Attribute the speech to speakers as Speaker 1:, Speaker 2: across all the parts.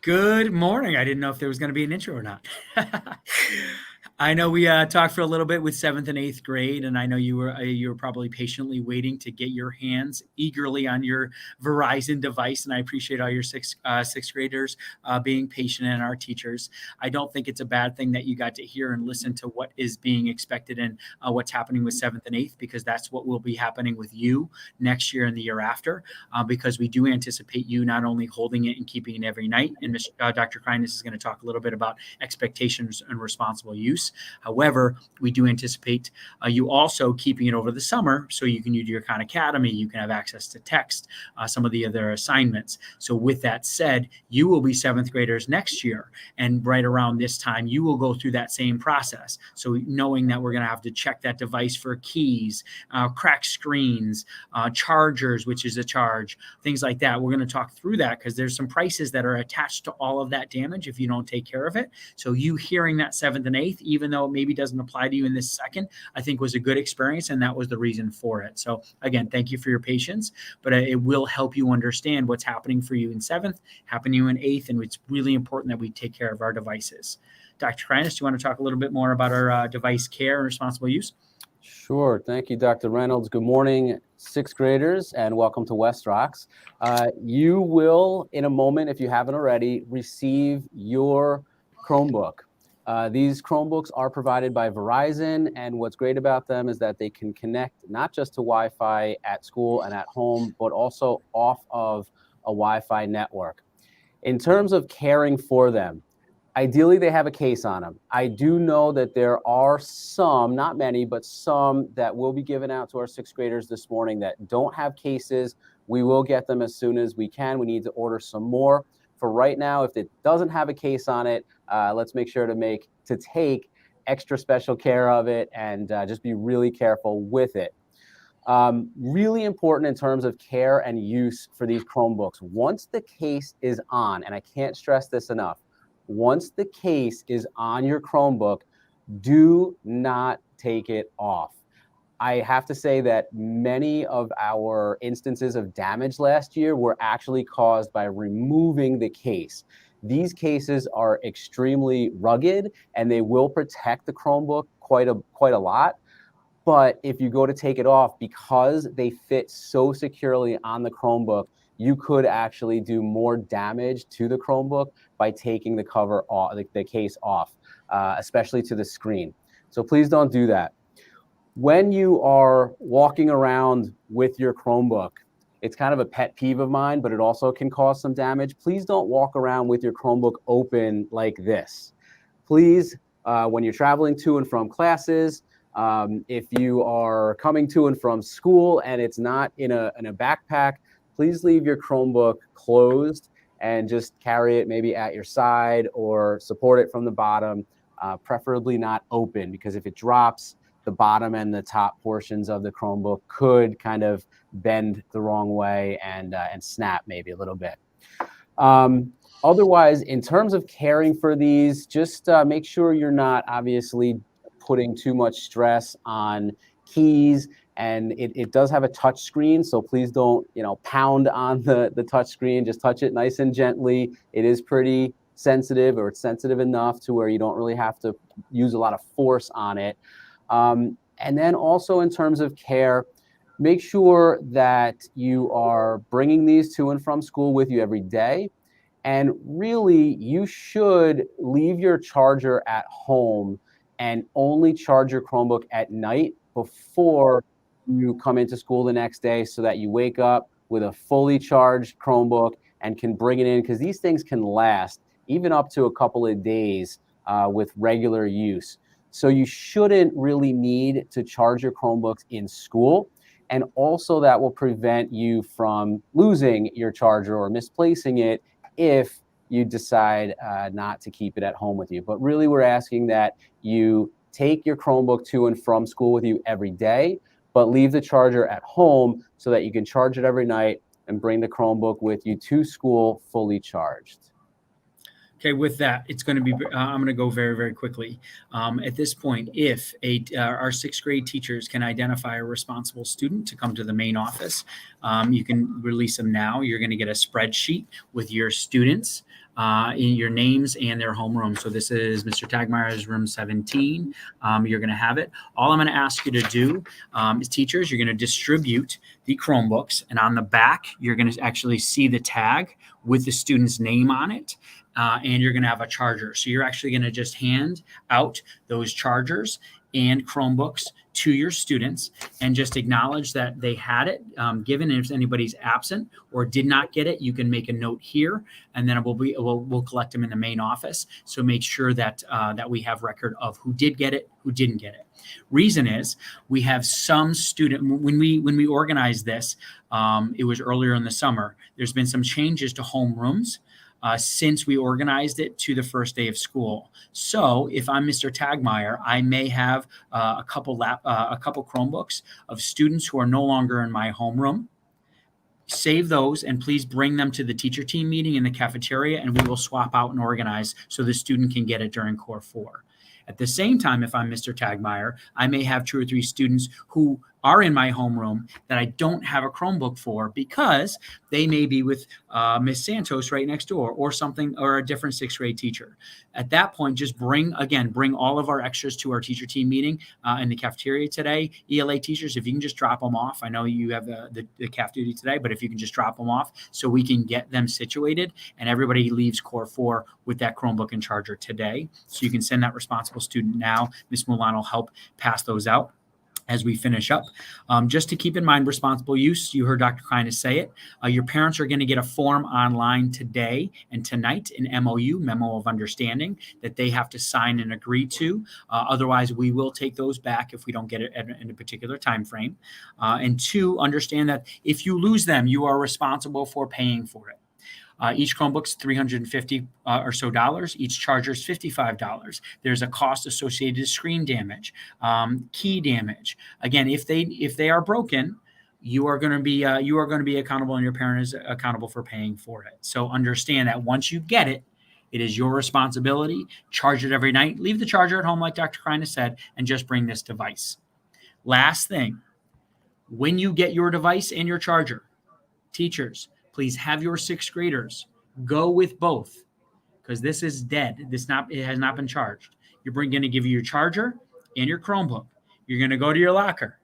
Speaker 1: Good morning. I didn't know if there was going to be an intro or not. I know we talked for a little bit with seventh and eighth grade, and I know you were probably patiently waiting to get your hands eagerly on your Verizon device, and I appreciate all your sixth graders being patient and our teachers. I don't think it's a bad thing that you got to hear and listen to what is being expected and what's happening with seventh and eighth, because that's what will be happening with you next year and the year after. Because we do anticipate you not only holding it and keeping it every night, and Dr. Kindness is going to talk a little bit about expectations and responsible use. However, we do anticipate you also keeping it over the summer so you can use your Khan Academy, you can have access to text, some of the other assignments. So with that said, you will be seventh graders next year, and right around this time, you will go through that same process. So knowing that we're going to have to check that device for keys, cracked screens, chargers, which is a charge, things like that. We're going to talk through that because there's some prices that are attached to all of that damage if you don't take care of it. So you hearing that seventh and eighth, even though it maybe doesn't apply to you in this second, I think was a good experience, and that was the reason for it. So again, thank you for your patience, but it will help you understand what's happening for you in seventh, happening to you in eighth, and it's really important that we take care of our devices. Dr. Kreines, do you want to talk a little bit more about our device care and responsible use?
Speaker 2: Sure. Thank you, Dr. Reynolds. Good morning, sixth graders, and welcome to West Rocks. You will, in a moment, if you haven't already, receive your Chromebook. These Chromebooks are provided by Verizon, and what's great about them is that they can connect not just to Wi-Fi at school and at home, but also off of a Wi-Fi network. In terms of caring for them, ideally, they have a case on them. I do know that there are some, not many, but some that will be given out to our sixth graders this morning that don't have cases. We will get them as soon as we can. We need to order some more. For right now, if it doesn't have a case on it, let's make sure to take extra special care of it and just be really careful with it. Really important in terms of care and use for these Chromebooks. Once the case is on, and I can't stress this enough, once the case is on your Chromebook, do not take it off. I have to say that many of our instances of damage last year were actually caused by removing the case. These cases are extremely rugged and they will protect the Chromebook quite a lot. But if you go to take it off, because they fit so securely on the Chromebook, you could actually do more damage to the Chromebook by taking the cover off, the case off, especially to the screen. So please don't do that. When you are walking around with your Chromebook, it's kind of a pet peeve of mine, but it also can cause some damage. Please don't walk around with your Chromebook open like this. Please, when you're traveling to and from classes, if you are coming to and from school and it's not in a backpack, please leave your Chromebook closed and just carry it maybe at your side or support it from the bottom, preferably not open, because if it drops, the bottom and the top portions of the Chromebook could kind of bend the wrong way and snap maybe a little bit. Otherwise, in terms of caring for these, just make sure you're not obviously putting too much stress on keys. And it does have a touch screen, so please don't, pound on the touch screen. Just touch it nice and gently. It is pretty sensitive, or it's sensitive enough to where you don't really have to use a lot of force on it. And then also in terms of care, make sure that you are bringing these to and from school with you every day. And really, you should leave your charger at home and only charge your Chromebook at night before you come into school the next day, so that you wake up with a fully charged Chromebook and can bring it in, because these things can last even up to a couple of days with regular use. So you shouldn't really need to charge your Chromebooks in school. And also that will prevent you from losing your charger or misplacing it if you decide not to keep it at home with you. But really, we're asking that you take your Chromebook to and from school with you every day, but leave the charger at home so that you can charge it every night and bring the Chromebook with you to school fully charged.
Speaker 1: Okay, with that, it's going to be, I'm going to go very, very quickly. At this point, if our sixth grade teachers can identify a responsible student to come to the main office, you can release them now. You're going to get a spreadsheet with your students in your names and their homeroom. So this is Mr. Tagmeyer's room 17. You're going to have it. All I'm going to ask you to do is teachers, you're going to distribute the Chromebooks, and on the back, you're going to actually see the tag with the student's name on it. And you're going to have a charger. So you're actually going to just hand out those chargers and Chromebooks to your students and just acknowledge that they had it given. And if anybody's absent or did not get it, you can make a note here, and then we'll collect them in the main office. So make sure that that we have record of who did get it, who didn't get it. Reason is we have some student when we organized this, it was earlier in the summer. There's been some changes to homerooms. Since we organized it to the first day of school. So if I'm Mr. Tagmeyer, I may have a couple Chromebooks of students who are no longer in my homeroom. Save those and please bring them to the teacher team meeting in the cafeteria, and we will swap out and organize so the student can get it during Core 4. At the same time, if I'm Mr. Tagmeyer, I may have 2 or 3 students who are in my homeroom that I don't have a Chromebook for because they may be with Miss Santos right next door or something, or a different 6th grade teacher. At that point, just bring all of our extras to our teacher team meeting in the cafeteria today. ELA teachers, if you can just drop them off. I know you have the CAF duty today, but if you can just drop them off so we can get them situated and everybody leaves Core 4 with that Chromebook and charger today. So you can send that responsible student now. Ms. Mulan will help pass those out as we finish up. Just to keep in mind responsible use, you heard Dr. Kreines say it. Your parents are going to get a form online today and tonight, an MOU, Memo of Understanding, that they have to sign and agree to. Otherwise, we will take those back if we don't get it in a particular time frame. And 2, understand that if you lose them, you are responsible for paying for it. Each Chromebook's $350 or so. Each charger is $55. There's a cost associated to screen damage, key damage. Again, if they are broken, you are going to be accountable, and your parent is accountable for paying for it. So understand that once you get it, it is your responsibility. Charge it every night. Leave the charger at home, like Dr. Kreines said, and just bring this device. Last thing, when you get your device and your charger, teachers, please have your 6th graders go with both, because this is dead. It has not been charged. You're going to give you your charger and your Chromebook. You're going to go to your locker.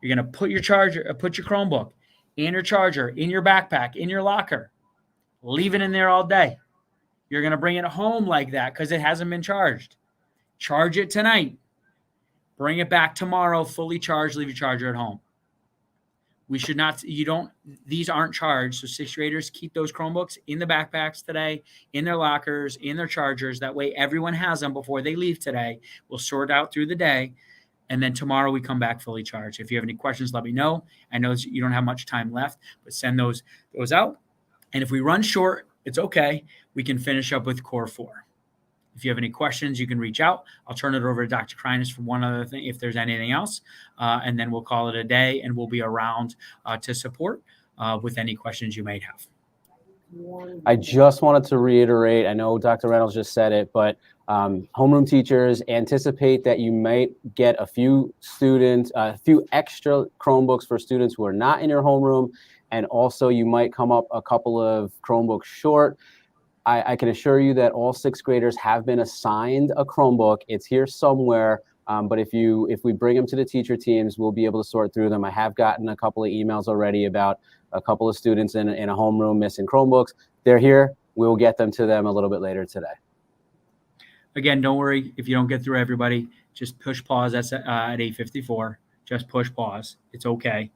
Speaker 1: You're going to put your Chromebook and your charger in your backpack, in your locker. Leave it in there all day. You're going to bring it home like that because it hasn't been charged. Charge it tonight. Bring it back tomorrow fully charged. Leave your charger at home. We should not, these aren't charged. So 6th graders, keep those Chromebooks in the backpacks today, in their lockers, in their chargers. That way everyone has them before they leave today. We'll sort out through the day. And then tomorrow we come back fully charged. If you have any questions, let me know. I know you don't have much time left, but send those out. And if we run short, it's okay. We can finish up with Core 4. If you have any questions, you can reach out. I'll turn it over to Dr. Kreines for one other thing, if there's anything else, and then we'll call it a day, and we'll be around to support with any questions you may have.
Speaker 2: I just wanted to reiterate, I know Dr. Reynolds just said it, but homeroom teachers, anticipate that you might get a few extra Chromebooks for students who are not in your homeroom, and also you might come up a couple of Chromebooks short. I can assure you that all 6th graders have been assigned a Chromebook. It's here somewhere, but if we bring them to the teacher teams, we'll be able to sort through them. I have gotten a couple of emails already about a couple of students in a homeroom missing Chromebooks. They're here. We'll get them to them a little bit later today.
Speaker 1: Again, don't worry if you don't get through everybody. Just push pause at 8:54. Just push pause. It's okay.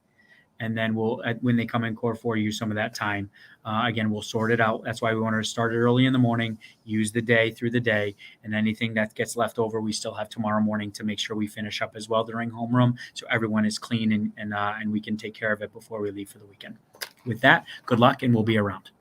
Speaker 1: And then when they come in Core 4, use some of that time. Again, we'll sort it out. That's why we wanted to start it early in the morning, use the day through the day, and anything that gets left over, we still have tomorrow morning to make sure we finish up as well during homeroom, so everyone is clean and we can take care of it before we leave for the weekend. With that, good luck, and we'll be around.